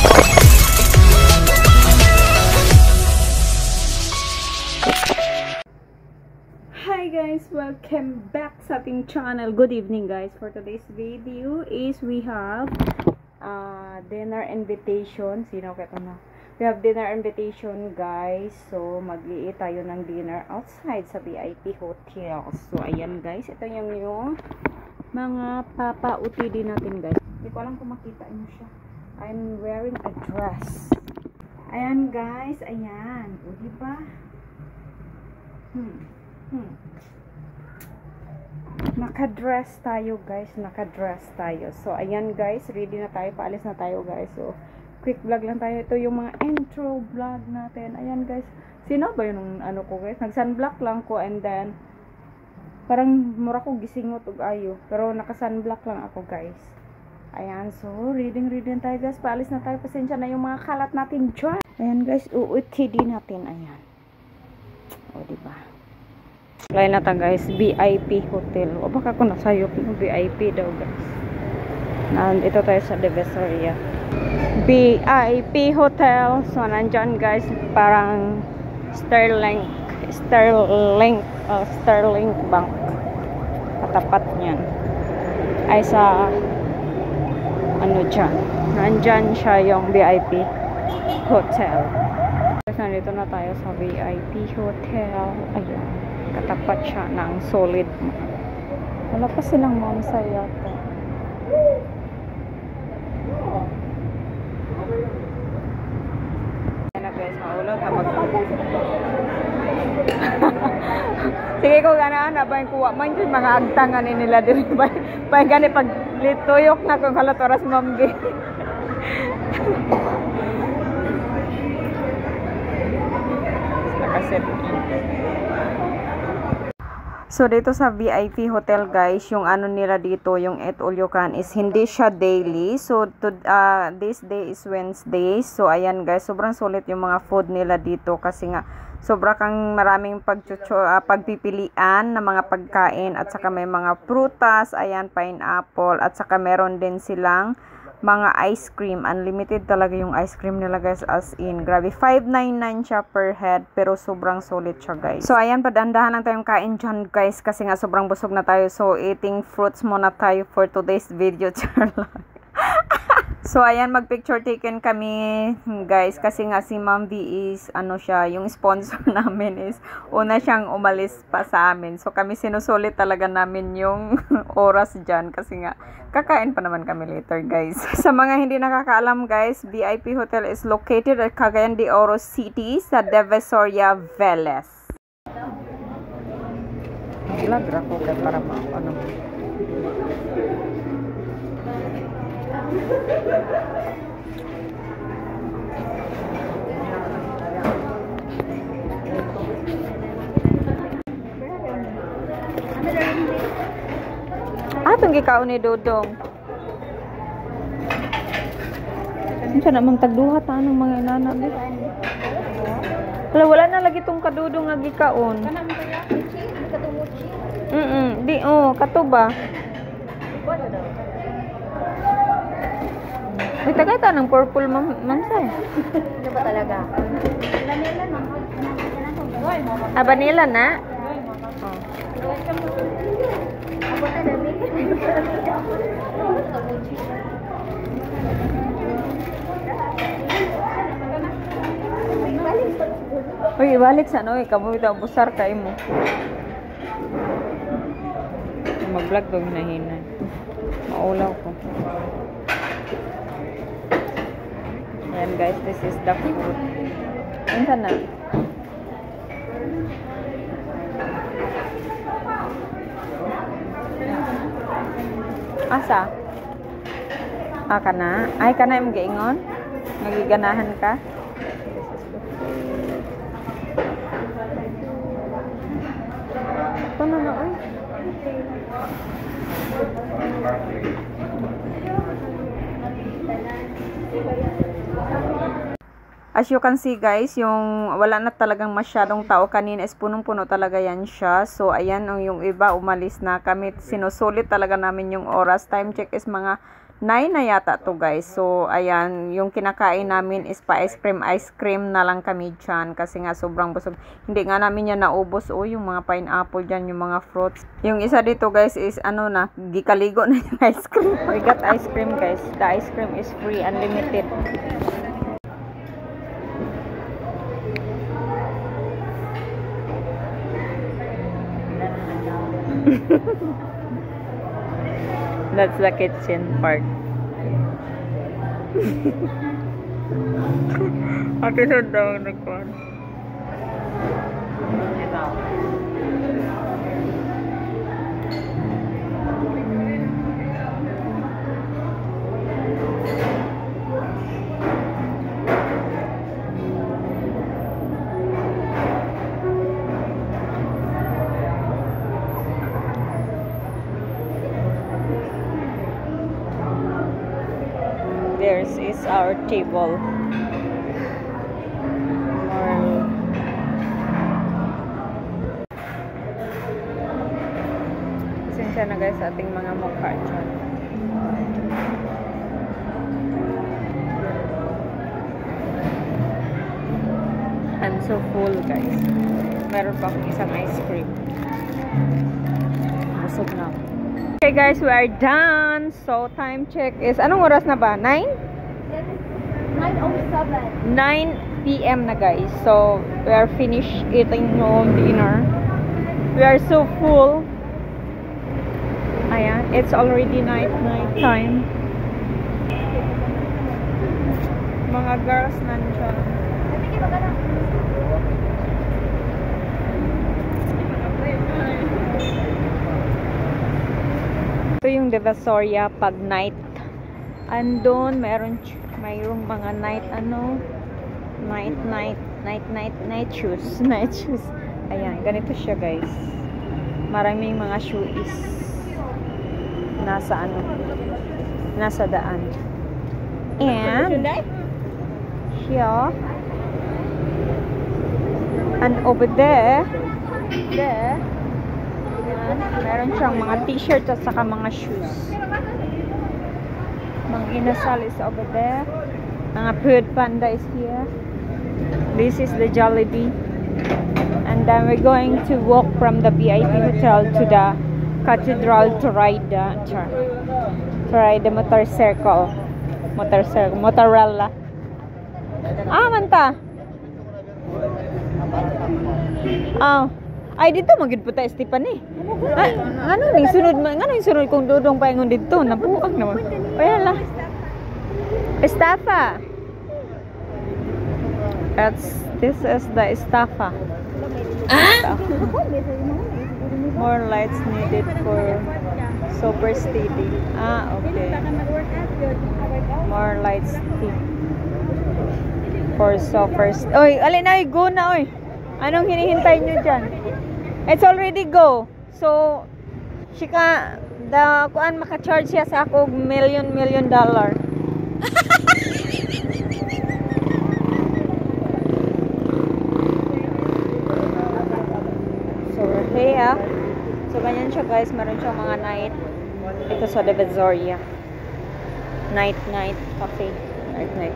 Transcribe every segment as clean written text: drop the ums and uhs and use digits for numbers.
Hi guys, welcome back sa ating channel. Good evening guys. For today's video is we have dinner invitation. Sino kaya na? We have dinner invitation guys. So mag-i-eat tayo ng dinner outside sa VIP hotel. So ayan guys, ito yung mga papa-UTD natin guys. Hindi ko alam kung makita nyo siya. I'm wearing a dress. Ayan guys, ayan. O diba? Naka-dress tayo guys, naka-dress tayo. So ayan guys, ready na tayo, paalis na tayo guys. So quick vlog lang tayo. Ito yung mga intro vlog natin. Ayan guys, sino ba yung ano ko guys, nag-sunblock lang ko and then parang mura ko gisingot ug ayo, pero naka-sunblock lang ako guys. Ayan, so ready na tayo guys, paalis na tayo. Pasensya na yung mga kalat natin dyan. Ayan guys, UTD natin, ayan. O diba, lain na ta guys, VIP hotel. O baka ko nasayop ng VIP daw guys. Nandito tayo sa Divisoria VIP hotel. So nandyan guys, parang Sterling Bank katapat niyan ay sa ano dyan, nandyan siya yung VIP hotel. Nandito na tayo sa VIP hotel. Ayan, katapat siya ng Solid. Wala pa silang mamsa yata. Ayan na guys, maulog na sige ko ganaan na ba yung kuha man yung mga agtangan nila din ba gani pag lituyok na kung kalat oras mamgi. So dito sa VIP hotel guys, yung ano nila dito, yung Eat All You Can is hindi siya daily. So this day is Wednesday. So ayan guys, sobrang sulit yung mga food nila dito kasi nga sobra kang maraming pagpipilian na mga pagkain at saka may mga prutas, ayan, pineapple at saka meron din silang mga ice cream. Unlimited talaga yung ice cream nila guys, as in grabe, 599 siya per head, pero sobrang solid siya guys. So ayan, padandahan lang tayong kain dyan guys kasi nga sobrang busog na tayo. So eating fruits muna tayo for today's video. So ayan, mag-picture taken kami guys kasi nga si Ma'am V is ano siya, yung sponsor namin is una siyang umalis pa sa amin. So kami sinusulit talaga namin yung oras dyan kasi nga kakain pa naman kami later guys. Sa mga hindi nakakaalam guys, VIP Hotel is located at Cagayan de Oro City sa Divisoria, Vélez. Vlog ako kay para ano. Atong gikaon ni Dodong. Unsa namang tagduha ta ng mga inana be? Wala na lagi tong kadudong nga gikaon. Kana man kaya katumochi. Di kato ba? May tagay ta ng purple mamsay. Ano ba talaga? Vanilla na. Vanilla na? Oh. Uy, balik sa ano, ikaw ito busar kay mo. Mag-vlog ko hinahinay. Maulaw ko. Ayan guys, this is the food. Ano na? Asa? Kana? Ay, kana yung giingon? Nagiganahan ka? Ito na uy. As you can see guys, yung wala na talagang masyadong tao. Kanina is punong-puno talaga yan siya. So ayan, yung iba umalis na. Kami sinusulit talaga namin yung oras. Time check is mga 9 na yata to guys. So, ayan, yung kinakain namin is pa ice cream na lang kami dyan. Kasi nga sobrang busog. Hindi nga namin yan naubos. O, yung mga pineapple dyan, yung mga fruits. Yung isa dito guys is ano na, gikaligo na yung ice cream. We got ice cream guys. The ice cream is free, unlimited. That's the kitchen part. Ate sa daw nagkuhan. There's is our table. Pasensya na guys sa ating mga mukha dyan. I'm so full guys. Meron pa akong isang ice cream. Busog na ako. Okay guys, we are done. So, time check is, anong oras na ba? 9? 9:07. 9 p.m. na guys. So, we are finished eating home dinner. We are so full. Ayan, it's already night time. Mga girls nandiyan. Ito yung Divisoria pag night. Andun, mayroong mga night shoes. Night shoes. Ayan, ganito siya guys. Maraming mga shoes nasa daan. And here and over there meron siyang mga t-shirt at saka mga shoes. Mang Inasal is over there. Mga Food Panda is here. This is the Jollibee. And then we're going to walk from the VIP hotel to the cathedral to ride the motorella. Manta. Ay dito magid puta Esteban eh. Ano ning sunod kung dudong paingon dito nabuak naman. Wala. Estafa. This is the Estafa. More lights needed for super steady. Okay. More lights for super steady. Oy, alin na go na oy. Anong hinihintay nyo dyan? It's already go. So, kuan maka-charge siya sa ako $1 million. So, here. So, ganyan siya guys. Meron siyang mga night. Ito sa Divisoria. Night cafe. Night cafe.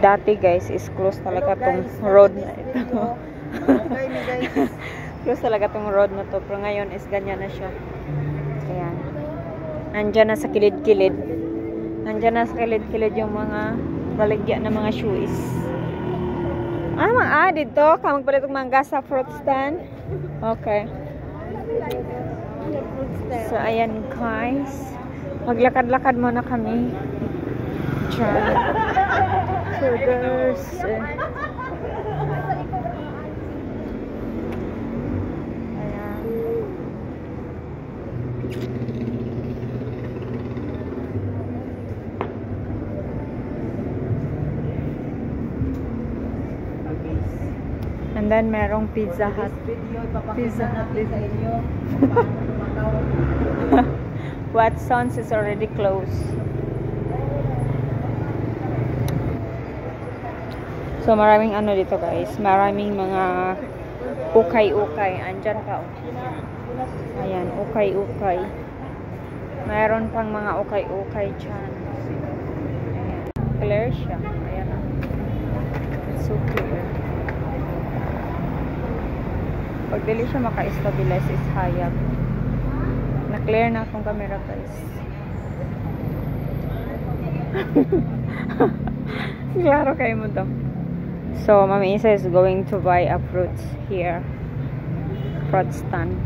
Dati guys is close talaga tong road na ito. Close talaga tong road na to. Pero ngayon is ganyan na siya. Ayan. Nandyan na sa kilid-kilid. Yung mga baligya na mga shoes. Dito. Magpalit ng mangga sa fruit stand. Okay. So, ayan guys. Maglakad-lakad muna kami. Diyan. So, there's... And then merong Pizza Hut. Watson's is already closed. So maraming ano dito guys. Maraming mga ukay-ukay. Andyan pa. Ayan, ukay-ukay. Mayroon pang mga ukay-ukay dyan. Clear siya. Ayan na. So clear. Pag dili siya maka-stabilize is hayag. Na-clear na akong camera guys. Klaro kayo mo daw. So, Mami Isa is going to buy a fruits here. Fruit stand.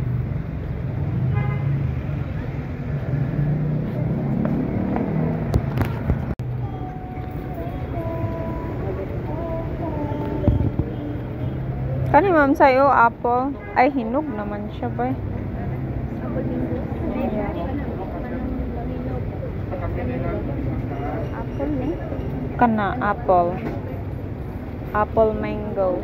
Kani ma'am sa'yo, apple. Ay, hinog naman siya ba? Yeah. Apple ni? Kana, apple. Apple mango.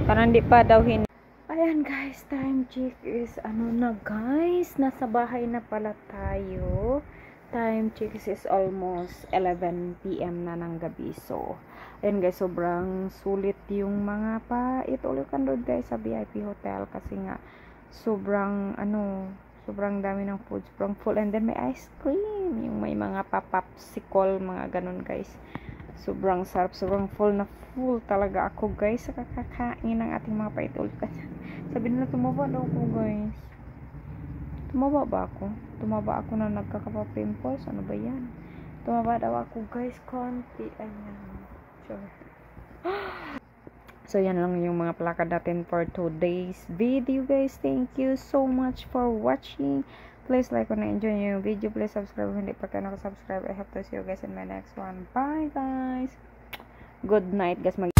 Kana hindi pa daw hinog. Ayan guys, time check is ano na guys. Nasa bahay na pala tayo. Time check is almost 11 PM na ng gabi. So, ayan guys, sobrang sulit yung mga ituloy kan doon guys sa VIP hotel kasi nga sobrang sobrang dami ng food, sobrang full, and then may ice cream, yung may mga popsicle, mga ganun guys. Sobrang sarap, sobrang full na full talaga ako guys sa kakakain ng ating mga paitulog. Sabi nila tumaba daw ako guys. Tumaba ba ako? Tumaba ako na nagkakapimples? Ano ba yan? Tumaba daw ako guys, konti. Ayan. Sure. So, yan lang yung mga plakad natin for today's video guys. Thank you so much for watching. Please like kung na-enjoy nyo yung video. Please subscribe kung hindi pa kayo nakasubscribe. I hope to see you guys in my next one. Bye guys! Good night guys.